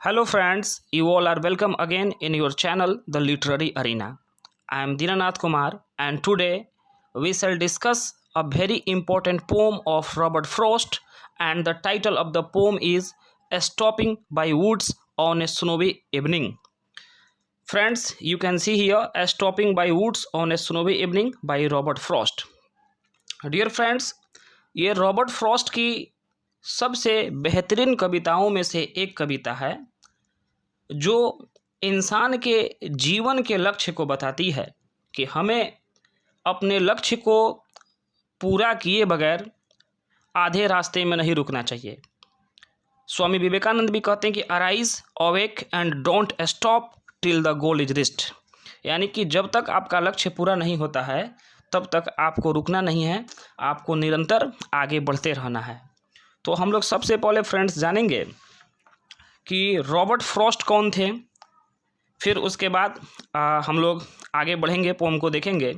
Hello, friends. You all are welcome again in your channel, The Literary Arena. I am Dinanath Kumar, and today we shall discuss a very important poem of Robert Frost, and the title of the poem is Stopping by Woods on a Snowy Evening. Friends, you can see here Stopping by Woods on a Snowy Evening by Robert Frost. Dear friends, ये Robert Frost की सबसे बेहतरीन कविताओं में से एक कविता है जो इंसान के जीवन के लक्ष्य को बताती है कि हमें अपने लक्ष्य को पूरा किए बगैर आधे रास्ते में नहीं रुकना चाहिए। स्वामी विवेकानंद भी कहते हैं कि arise awake and don't stop till the goal is reached, यानी कि जब तक आपका लक्ष्य पूरा नहीं होता है तब तक आपको रुकना नहीं है, आपको निरंतर आगे बढ़ते रहना है। तो हम लोग सबसे पहले फ्रेंड्स जानेंगे कि रॉबर्ट फ्रॉस्ट कौन थे, फिर उसके बाद हम लोग आगे बढ़ेंगे, पोम को देखेंगे।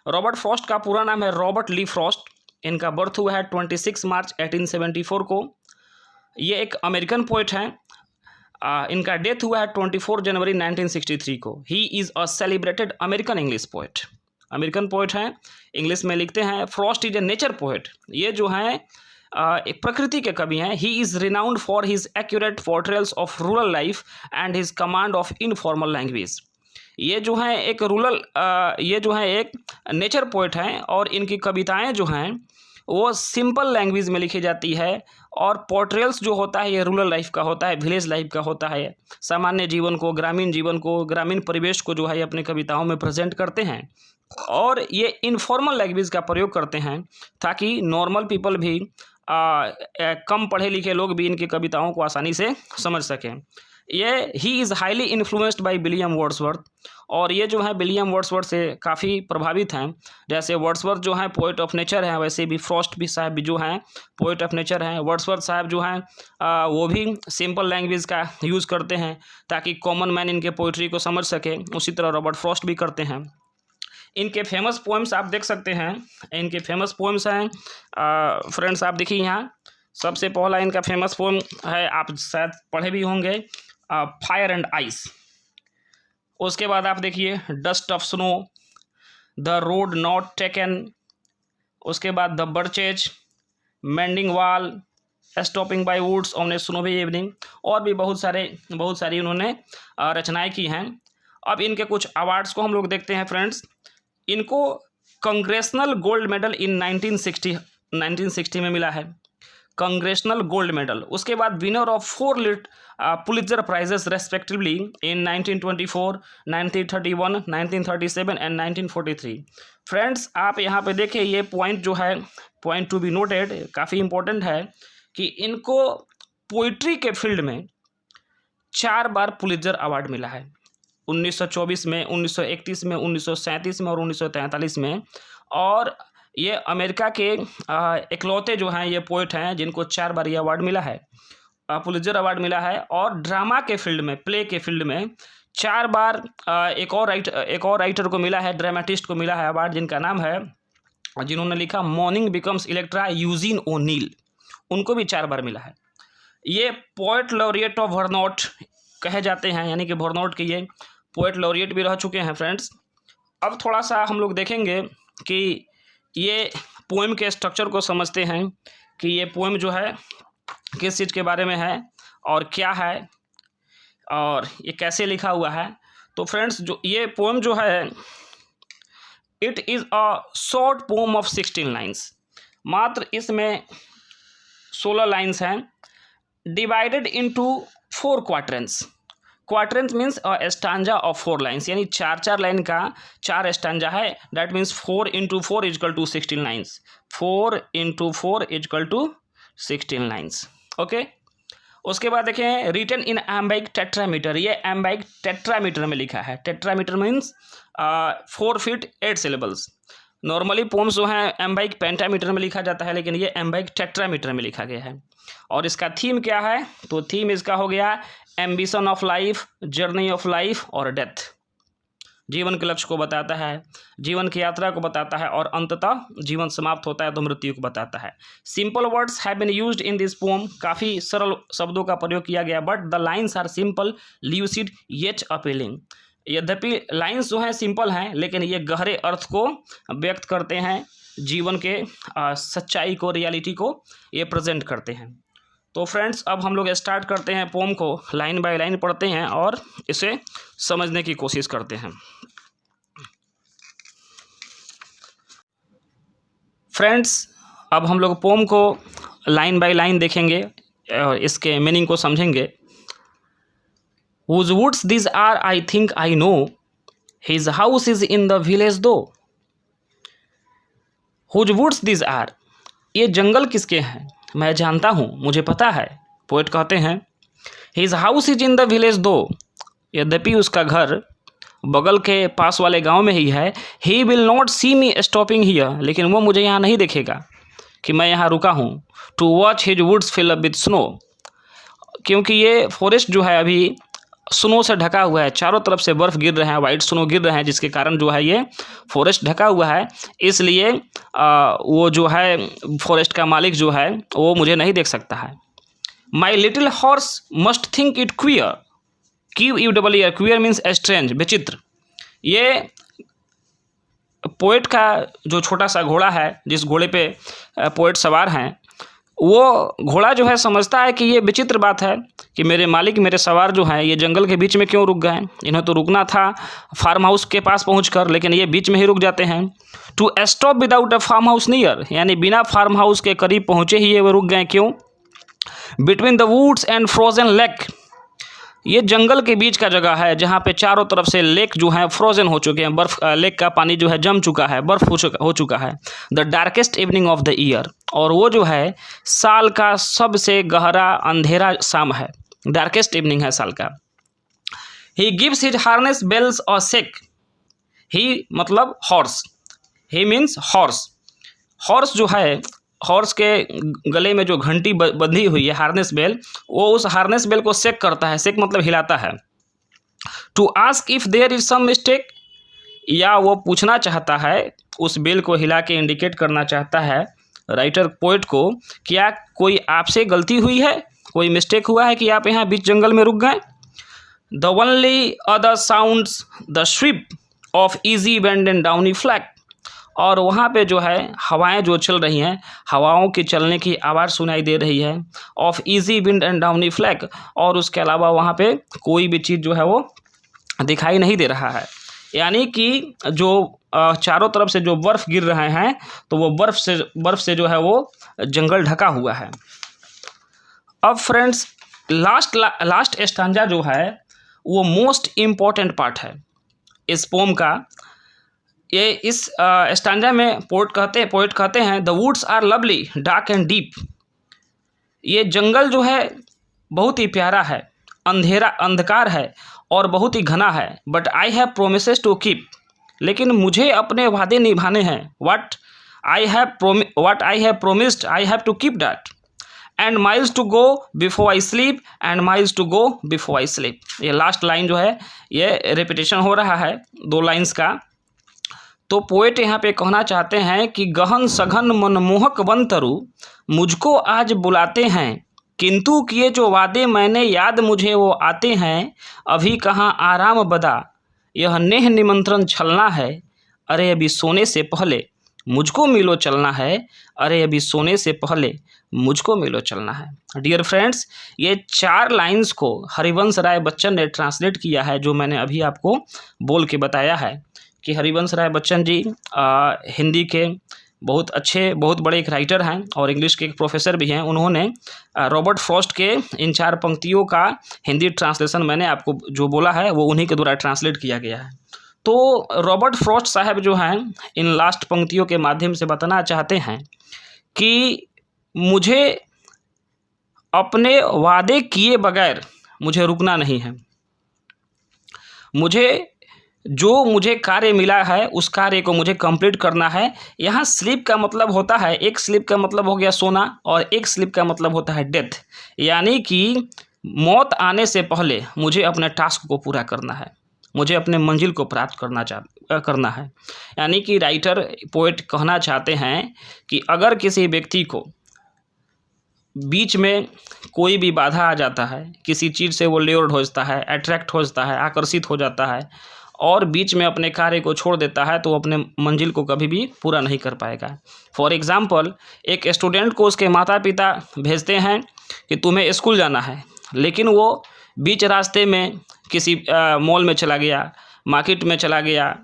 रॉबर्ट फ्रॉस्ट का पूरा नाम है रॉबर्ट ली फ्रॉस्ट। इनका बर्थ हुआ है 26 मार्च 1874 को। ये एक अमेरिकन पोइट हैं। इनका डेथ हुआ है 24 जनवरी 1963 को। He is a celebrated American English poet. American poet हैं, इंग्लिश में लिखते हैं। Frost is a nature poet. ये जो हैं एक प्रकृति के कवि हैं। He is renowned for his accurate portrayals of rural life and his command of informal language. ये जो हैं एक एक नेचर पोइट हैं और इनकी कविताएं जो हैं वो सिंपल लैंग्वेज में लिखी जाती है और पोर्ट्रेल्स जो होता है ये रूरल लाइफ का होता है, विलेज लाइफ का होता है। सामान्य जीवन को, ग्रामीण परिवेश को जो है अपनी कविताओं में प्रेजेंट करते हैं और ये इनफॉर्मल लैंग्वेज का प्रयोग करते हैं ताकि नॉर्मल पीपल भी कम पढ़े लिखे लोग भी इनकी कविताओं को आसानी से समझ सकें। ये he is highly influenced by William Wordsworth, और ये जो है विलियम वर्ड्सवर्थ से काफ़ी प्रभावित हैं। जैसे वर्ड्सवर्थ जो हैं पोइट ऑफ नेचर हैं, वैसे भी फ्रॉस्ट भी साहब भी जो हैं पोइट ऑफ नेचर हैं। वर्ड्सवर्थ साहब जो हैं वो भी सिंपल लैंग्वेज का यूज़ करते हैं ताकि कॉमन मैन इनके पोइट्री को समझ सके। उसी तरह रॉबर्ट फ्रॉस्ट भी करते हैं। इनके फेमस पोएम्स आप देख सकते हैं। इनके फेमस पोएम्स हैं फ्रेंड्स, आप देखिए यहाँ सबसे पहला इनका फेमस पोएम है, आप शायद पढ़े भी होंगे, फायर एंड आइस। उसके बाद आप देखिए dust of snow, the road not taken. उसके बाद the birches, mending wall, stopping by woods on a snowy evening, और भी बहुत सारी उन्होंने रचनाएं की हैं। अब इनके कुछ अवार्ड्स को हम लोग देखते हैं फ्रेंड्स। इनको कांग्रेशनल गोल्ड मेडल इन 1960 में मिला है, कांग्रेशनल गोल्ड मेडल। उसके बाद winner of 4 Pulitzer prizes respectively in 1924, 1931, 1937 and 1943। Friends आप यहाँ पे देखें, ये पॉइंट जो है, पॉइंट टू बी नोटेड, काफ़ी इम्पोर्टेंट है कि इनको पोइट्री के फील्ड में 4 बार पुलित्जर अवार्ड मिला है। 1924 में, 1931 में, 1937 में और 1943 में। और ये अमेरिका के इकलौते जो हैं ये पोइट हैं जिनको 4 बार ये अवार्ड मिला है, पुलित्जर अवार्ड मिला है। और ड्रामा के फील्ड में, प्ले के फील्ड में 4 बार एक और राइटर को मिला है, ड्रामेटिस्ट को मिला है अवार्ड, जिनका नाम है, जिन्होंने लिखा mourning becomes Electra, Eugene O'Neill. उनको भी 4 बार मिला है। ये पोएट लॉरिएट ऑफ वर्नोट कहे जाते हैं, यानी कि वर्नोट के ये पोएट लॉरिएट भी रह चुके हैं फ्रेंड्स। अब थोड़ा सा हम लोग देखेंगे कि ये पोएम के स्ट्रक्चर को समझते हैं कि ये पोएम जो है किस चीज़ के बारे में है और क्या है और ये कैसे लिखा हुआ है। तो फ्रेंड्स जो ये पोएम जो है, it is a short poem of 16 lines. मात्र इसमें 16 लाइन्स हैं, divided into 4 quadrants. Quadrant means a stanza of 4 lines, यानी 4 लाइन का 4 स्टांजा है। That means 4 × 4 equal to 16 lines. 4 × 4 equal to 16 lines. Okay, उसके बाद देखें रिटन इन एम्बाइक टेट्रामीटर। ये एम्बाइक टेट्रामीटर में लिखा है। Tetrameter means 4 feet 8 syllables. Normally poems जो हैं एम्बाइक पेंटामीटर में लिखा जाता है, लेकिन ये एम्बाइक टेट्रामीटर में लिखा गया है। और इसका थीम क्या है, तो थीम इसका हो गया ambition of life, journey of life और डेथ। जीवन के लक्ष्य को बताता है, जीवन की यात्रा को बताता है, और अंततः जीवन समाप्त होता है तो मृत्यु को बताता है। Simple words have been used in this poem, काफ़ी सरल शब्दों का प्रयोग किया गया, but the lines are simple, lucid yet appealing. यद्यपि लाइन्स जो हैं सिंपल हैं, लेकिन ये गहरे अर्थ को व्यक्त करते हैं, जीवन के सच्चाई को, रियलिटी को ये प्रेजेंट करते हैं। तो फ्रेंड्स, अब हम लोग स्टार्ट करते हैं पोम को, लाइन बाय लाइन पढ़ते हैं और इसे समझने की कोशिश करते हैं। फ्रेंड्स, अब हम लोग पोम को लाइन बाय लाइन देखेंगे और इसके मीनिंग को समझेंगे। Whose woods these are, I think I know. His house is in the village though. Whose woods these are? ये जंगल किसके हैं? मैं जानता हूँ, मुझे पता है। पोएट कहते हैं His house is in the village though. यद्यपि उसका घर बगल के पास वाले गांव में ही है। He will not see me stopping here. लेकिन वो मुझे यहाँ नहीं देखेगा कि मैं यहाँ रुका हूँ। To watch his woods fill up with snow. क्योंकि ये फॉरेस्ट जो है अभी स्नो से ढका हुआ है, चारों तरफ से बर्फ़ गिर रहे हैं, वाइट स्नो गिर रहे हैं, जिसके कारण जो है ये फॉरेस्ट ढका हुआ है। इसलिए वो जो है फॉरेस्ट का मालिक जो है वो मुझे नहीं देख सकता है। My little horse must think it queer, QUER, queer means strange, विचित्र। ये पोएट का जो छोटा सा घोड़ा है, जिस घोड़े पे पोएट सवार हैं, वो घोड़ा जो है समझता है कि ये विचित्र बात है कि मेरे मालिक, मेरे सवार जो हैं, ये जंगल के बीच में क्यों रुक गए। इन्हें तो रुकना था फार्म हाउस के पास पहुंचकर, लेकिन ये बीच में ही रुक जाते हैं। To stop without a farm house near, यानी बिना फार्म हाउस के करीब पहुंचे ही ये वो रुक गए, क्यों। Between the woods and frozen lake, ये जंगल के बीच का जगह है जहाँ पे चारों तरफ से लेक जो है फ्रोजन हो चुके हैं, बर्फ़, लेक का पानी जो है जम चुका है, बर्फ़ हो चुका है। The darkest evening of the year, और वो जो है साल का सबसे गहरा अंधेरा शाम है, डार्केस्ट इवनिंग है साल का। He gives his harness bells और शेक, ही मतलब horse, he means horse. Horse जो है, हॉर्स के गले में जो घंटी बंधी हुई है, हार्नेस बेल, वो उस हार्नेस बेल को शेक करता है, शेक मतलब हिलाता है। To ask if there is some mistake, या वो पूछना चाहता है, उस बेल को हिला के इंडिकेट करना चाहता है राइटर पोएट को, क्या कोई आपसे गलती हुई है, कोई मिस्टेक हुआ है कि आप यहाँ बीच जंगल में रुक गए। The only other sounds the sweep of easy wind and downy flake, और वहाँ पे जो है हवाएं जो चल रही हैं, हवाओं के चलने की आवाज़ सुनाई दे रही है। Of easy wind and downy flake, और उसके अलावा वहाँ पे कोई भी चीज़ जो है वो दिखाई नहीं दे रहा है। यानी कि जो चारों तरफ से जो बर्फ़ गिर रहे हैं, तो वो बर्फ़ से जो है वो जंगल ढका हुआ है। अब फ्रेंड्स, लास्ट स्टांजा जो है वो मोस्ट इम्पॉर्टेंट पार्ट है इस पोम का। ये इस स्टांजा में पोएट कहते हैं the woods are lovely dark and deep, ये जंगल जो है बहुत ही प्यारा है, अंधकार है और बहुत ही घना है। But I have promises to keep, लेकिन मुझे अपने वादे निभाने हैं। What I have promised I have to keep that, and miles to go before I sleep, and miles to go before I sleep. ये लास्ट लाइन जो है ये रिपीटेशन हो रहा है 2 लाइन्स का। तो पोएट यहाँ पे कहना चाहते हैं कि गहन सघन मनमोहक वनतरु मुझको आज बुलाते हैं, किंतु किए जो वादे मैंने याद मुझे वो आते हैं। अभी कहाँ आराम बदा, यह नेह निमंत्रण छलना है। अरे अभी सोने से पहले मुझको मिलो चलना है, अरे अभी सोने से पहले मुझको मिलो चलना है। डियर फ्रेंड्स, ये 4 लाइन्स को हरिवंश राय बच्चन ने ट्रांसलेट किया है, जो मैंने अभी आपको बोल के बताया है कि हरिवंश राय बच्चन जी हिंदी के बहुत अच्छे, बहुत बड़े एक राइटर हैं और इंग्लिश के एक प्रोफेसर भी हैं। उन्होंने रॉबर्ट फ्रॉस्ट के इन 4 पंक्तियों का हिंदी ट्रांसलेशन मैंने आपको जो बोला है वो उन्हीं के द्वारा ट्रांसलेट किया गया है। तो रॉबर्ट फ्रॉस्ट साहब जो हैं इन लास्ट पंक्तियों के माध्यम से बताना चाहते हैं कि मुझे अपने वादे किए बगैर मुझे रुकना नहीं है। मुझे कार्य मिला है उस कार्य को मुझे कंप्लीट करना है। यहाँ स्लीप का मतलब होता है, एक स्लीप का मतलब हो गया सोना और एक स्लीप का मतलब होता है डेथ, यानी कि मौत आने से पहले मुझे अपने टास्क को पूरा करना है। मुझे अपने मंजिल को प्राप्त करना है। यानी कि राइटर पोएट कहना चाहते हैं कि अगर किसी व्यक्ति को बीच में कोई भी बाधा आ जाता है, किसी चीज़ से वो ल्योर्ड हो जाता है, अट्रैक्ट हो जाता है, आकर्षित हो जाता है और बीच में अपने कार्य को छोड़ देता है, तो अपने मंजिल को कभी भी पूरा नहीं कर पाएगा। फॉर एग्ज़ाम्पल, एक स्टूडेंट को उसके माता पिता भेजते हैं कि तुम्हें स्कूल जाना है, लेकिन वो बीच रास्ते में किसी मॉल में चला गया, मार्केट में चला गया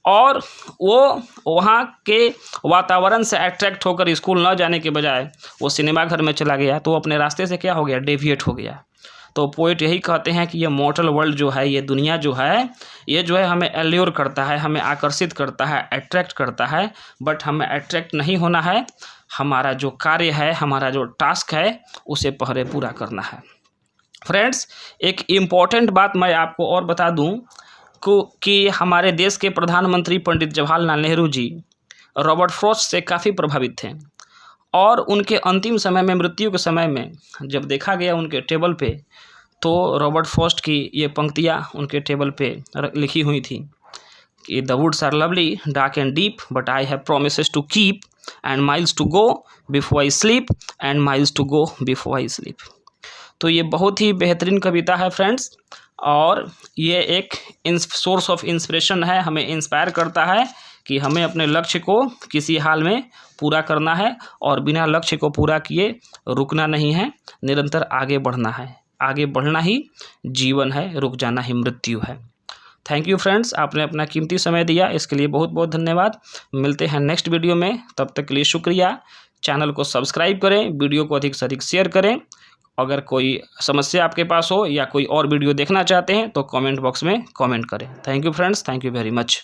और वो वहाँ के वातावरण से अट्रैक्ट होकर स्कूल न जाने के बजाय वो सिनेमा घर में चला गया, तो अपने रास्ते से क्या हो गया, डेविएट हो गया। तो पोएट यही कहते हैं कि ये मॉर्टल वर्ल्ड जो है, ये दुनिया जो है, ये जो है हमें एल्योर करता है, हमें आकर्षित करता है, अट्रैक्ट करता है, बट हमें अट्रैक्ट नहीं होना है। हमारा जो कार्य है, हमारा जो टास्क है, उसे पहले पूरा करना है। फ्रेंड्स, एक इम्पॉर्टेंट बात मैं आपको और बता दूं कि हमारे देश के प्रधानमंत्री पंडित जवाहरलाल नेहरू जी रॉबर्ट फ्रॉस्ट से काफ़ी प्रभावित थे और उनके अंतिम समय में, मृत्यु के समय में जब देखा गया उनके टेबल पे, तो रॉबर्ट फ्रॉस्ट की ये पंक्तियाँ उनके टेबल पे लिखी हुई थी कि the woods are lovely, dark and deep, but I have promises to keep and miles to go before I sleep and miles to go before I sleep. तो ये बहुत ही बेहतरीन कविता है फ्रेंड्स, और ये एक सोर्स ऑफ इंस्पिरेशन है, हमें इंस्पायर करता है कि हमें अपने लक्ष्य को किसी हाल में पूरा करना है और बिना लक्ष्य को पूरा किए रुकना नहीं है, निरंतर आगे बढ़ना है। आगे बढ़ना ही जीवन है, रुक जाना ही मृत्यु है। थैंक यू फ्रेंड्स, आपने अपना कीमती समय दिया, इसके लिए बहुत बहुत धन्यवाद। मिलते हैं नेक्स्ट वीडियो में, तब तक के लिए शुक्रिया। चैनल को सब्सक्राइब करें, वीडियो को अधिक से अधिक शेयर करें। अगर कोई समस्या आपके पास हो या कोई और वीडियो देखना चाहते हैं तो कमेंट बॉक्स में कमेंट करें। Thank you friends, thank you very much.